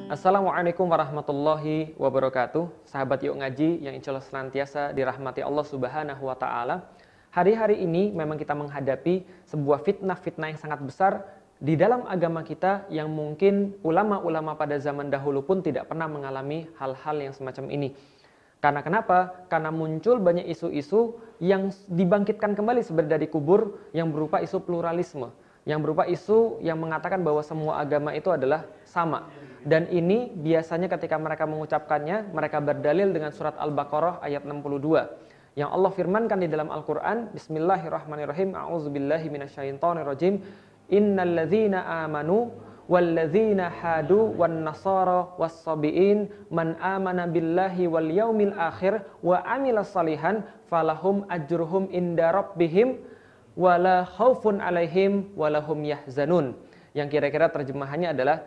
Assalamualaikum warahmatullahi wabarakatuh. Sahabat Yuk Ngaji yang insya Allah senantiasa dirahmati Allah Subhanahu wa Ta'ala. Hari-hari ini memang kita menghadapi sebuah fitnah-fitnah yang sangat besar di dalam agama kita yang mungkin ulama-ulama pada zaman dahulu pun tidak pernah mengalami hal-hal yang semacam ini. Karena kenapa? Karena muncul banyak isu-isu yang dibangkitkan kembali sebenarnya dari kubur yang berupa isu pluralisme, yang berupa isu yang mengatakan bahwa semua agama itu adalah sama. Dan ini biasanya ketika mereka mengucapkannya, mereka berdalil dengan surat Al-Baqarah ayat 62. Yang Allah firmankan di dalam Al-Quran, Bismillahirrahmanirrahim, A'udzubillahi minasyaitonirrajim, Innalladzina amanu walladzina hadu wan nasara wassabiin man amana billahi wal yaumil akhir wa amila salihan falahum ajruhum inda rabbihim wala khaufun alaihim walahum yahzanun. Yang kira-kira terjemahannya adalah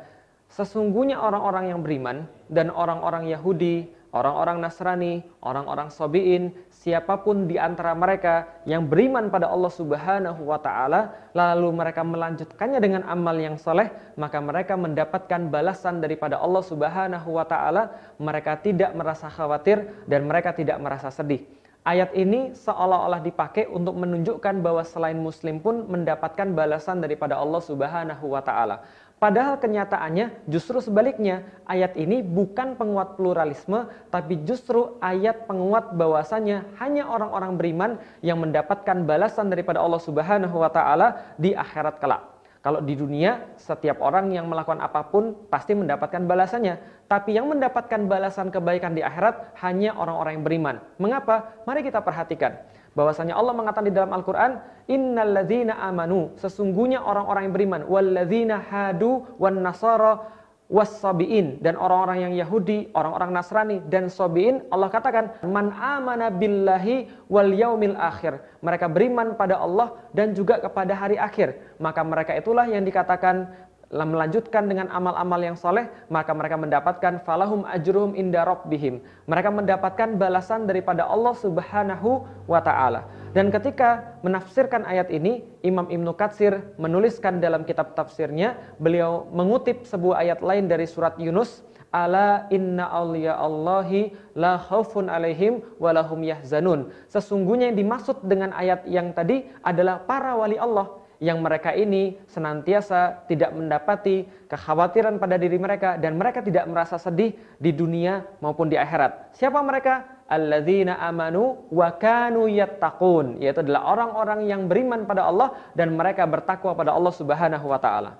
sesungguhnya orang-orang yang beriman dan orang-orang Yahudi, orang-orang Nasrani, orang-orang Sabi'in, siapapun di antara mereka yang beriman pada Allah Subhanahu wa Ta'ala, lalu mereka melanjutkannya dengan amal yang soleh, maka mereka mendapatkan balasan daripada Allah Subhanahu wa Ta'ala. Mereka tidak merasa khawatir dan mereka tidak merasa sedih. Ayat ini seolah-olah dipakai untuk menunjukkan bahwa selain Muslim pun mendapatkan balasan daripada Allah Subhanahu wa Ta'ala. Padahal kenyataannya justru sebaliknya, ayat ini bukan penguat pluralisme, tapi justru ayat penguat bahwasanya hanya orang-orang beriman yang mendapatkan balasan daripada Allah Subhanahu wa Ta'ala di akhirat kelak. Kalau di dunia, setiap orang yang melakukan apapun pasti mendapatkan balasannya. Tapi yang mendapatkan balasan kebaikan di akhirat hanya orang-orang yang beriman. Mengapa? Mari kita perhatikan. Bahwasanya Allah mengatakan di dalam Al-Quran, Innalladzina amanu, sesungguhnya orang-orang yang beriman, walladzina hadu wan nasara wassabiin, dan orang-orang yang Yahudi, orang-orang Nasrani dan Sabiin, Allah katakan man amana billahi wal yaumil akhir, mereka beriman pada Allah dan juga kepada hari akhir, maka mereka itulah yang dikatakan melanjutkan dengan amal-amal yang soleh, maka mereka mendapatkan falahum ajruhum inda rabbihim, mereka mendapatkan balasan daripada Allah Subhanahu wa Ta'ala. Dan ketika menafsirkan ayat ini, Imam Ibnu Katsir menuliskan dalam kitab tafsirnya, beliau mengutip sebuah ayat lain dari surat Yunus, ala inna awliya Allahi la khaufun alaihim walahum yahzanun. Sesungguhnya yang dimaksud dengan ayat yang tadi adalah para wali Allah, yang mereka ini senantiasa tidak mendapati kekhawatiran pada diri mereka dan mereka tidak merasa sedih di dunia maupun di akhirat. Siapa mereka? Alladzina amanu wa kanu yattaqun, yaitu adalah orang-orang yang beriman pada Allah dan mereka bertakwa pada Allah Subhanahu wa Ta'ala.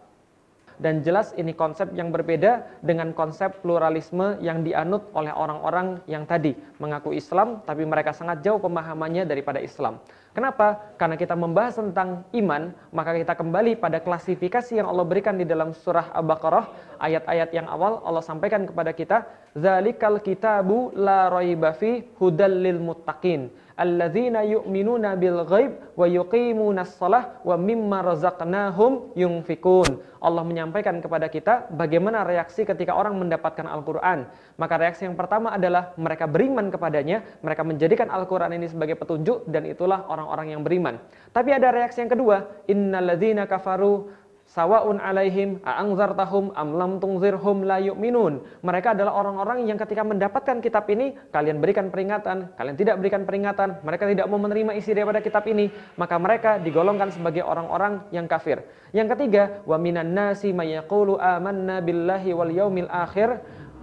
Dan jelas ini konsep yang berbeda dengan konsep pluralisme yang dianut oleh orang-orang yang tadi mengaku Islam tapi mereka sangat jauh pemahamannya daripada Islam. Kenapa? Karena kita membahas tentang iman, maka kita kembali pada klasifikasi yang Allah berikan di dalam surah Al-Baqarah, ayat-ayat yang awal Allah sampaikan kepada kita, Zalikal kitabu la raiba fi hudal lil muttaqin, alladzina yu'minuna bil ghaib wa yuqimunas shalah wa mimma razaqnahum yunfikun. Allah menyampaikan kepada kita bagaimana reaksi ketika orang mendapatkan Al-Quran. Maka reaksi yang pertama adalah mereka beriman kepadanya, mereka menjadikan Al-Quran ini sebagai petunjuk, dan itulah orang-orang yang beriman. Tapi ada reaksi yang kedua, innalladzina kafaru sawaun alaihim a'angzartahum am lam tungzirhum la yu'minun. Mereka adalah orang-orang yang ketika mendapatkan kitab ini, kalian berikan peringatan, kalian tidak berikan peringatan, mereka tidak mau menerima isi daripada kitab ini, maka mereka digolongkan sebagai orang-orang yang kafir. Yang ketiga, wa minan nasi may yaqulu amanna billahi wal yaumil akhir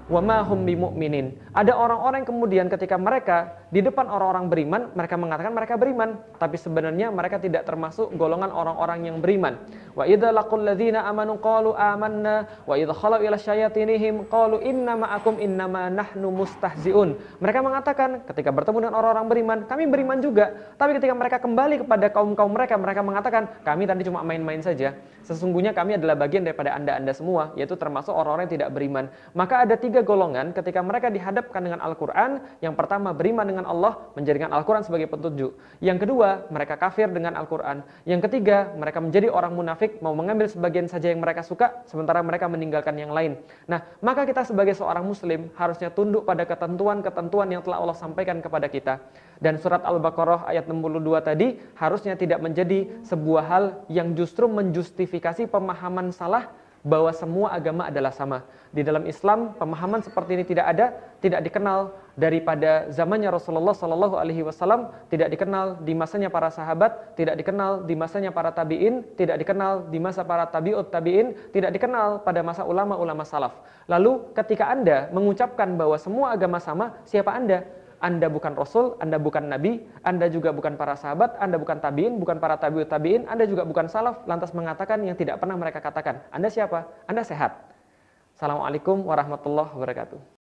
wa ma hum bimu'minin. Ada orang-orang kemudian ketika mereka di depan orang-orang beriman, mereka mengatakan mereka beriman, tapi sebenarnya mereka tidak termasuk golongan orang-orang yang beriman. Wa idza laqul ladzina amanu qalu amanna wa idza khalu ila syayatinihim qalu inna ma'akum innama nahnu mustahziun. Mereka mengatakan ketika bertemu dengan orang-orang beriman, kami beriman juga, tapi ketika mereka kembali kepada kaum-kaum mereka, mereka mengatakan kami tadi cuma main-main saja. Sesungguhnya kami adalah bagian daripada anda-anda semua, yaitu termasuk orang-orang yang tidak beriman. Maka ada tiga golongan ketika mereka dihadapkan dengan Al-Quran. Yang pertama, beriman dengan Allah, menjadikan Al-Quran sebagai petunjuk. Yang kedua, mereka kafir dengan Al-Quran. Yang ketiga, mereka menjadi orang munafik, mau mengambil sebagian saja yang mereka suka, sementara mereka meninggalkan yang lain. Nah, maka kita sebagai seorang muslim harusnya tunduk pada ketentuan-ketentuan yang telah Allah sampaikan kepada kita. Dan surat Al-Baqarah ayat 62 tadi harusnya tidak menjadi sebuah hal yang justru menjustifikasi pemahaman salah bahwa semua agama adalah sama. Di dalam Islam, pemahaman seperti ini tidak ada, tidak dikenal daripada zamannya Rasulullah Shallallahu Alaihi Wasallam, tidak dikenal di masanya para sahabat, tidak dikenal di masanya para tabiin, tidak dikenal di masa para tabiut tabiin, tidak dikenal pada masa ulama-ulama salaf. Lalu ketika Anda mengucapkan bahwa semua agama sama, siapa Anda? Anda bukan Rasul, Anda bukan Nabi, Anda juga bukan para sahabat, Anda bukan tabiin, bukan para tabiut tabiin, Anda juga bukan salaf, lantas mengatakan yang tidak pernah mereka katakan. Anda siapa? Anda sehat. Assalamualaikum warahmatullahi wabarakatuh.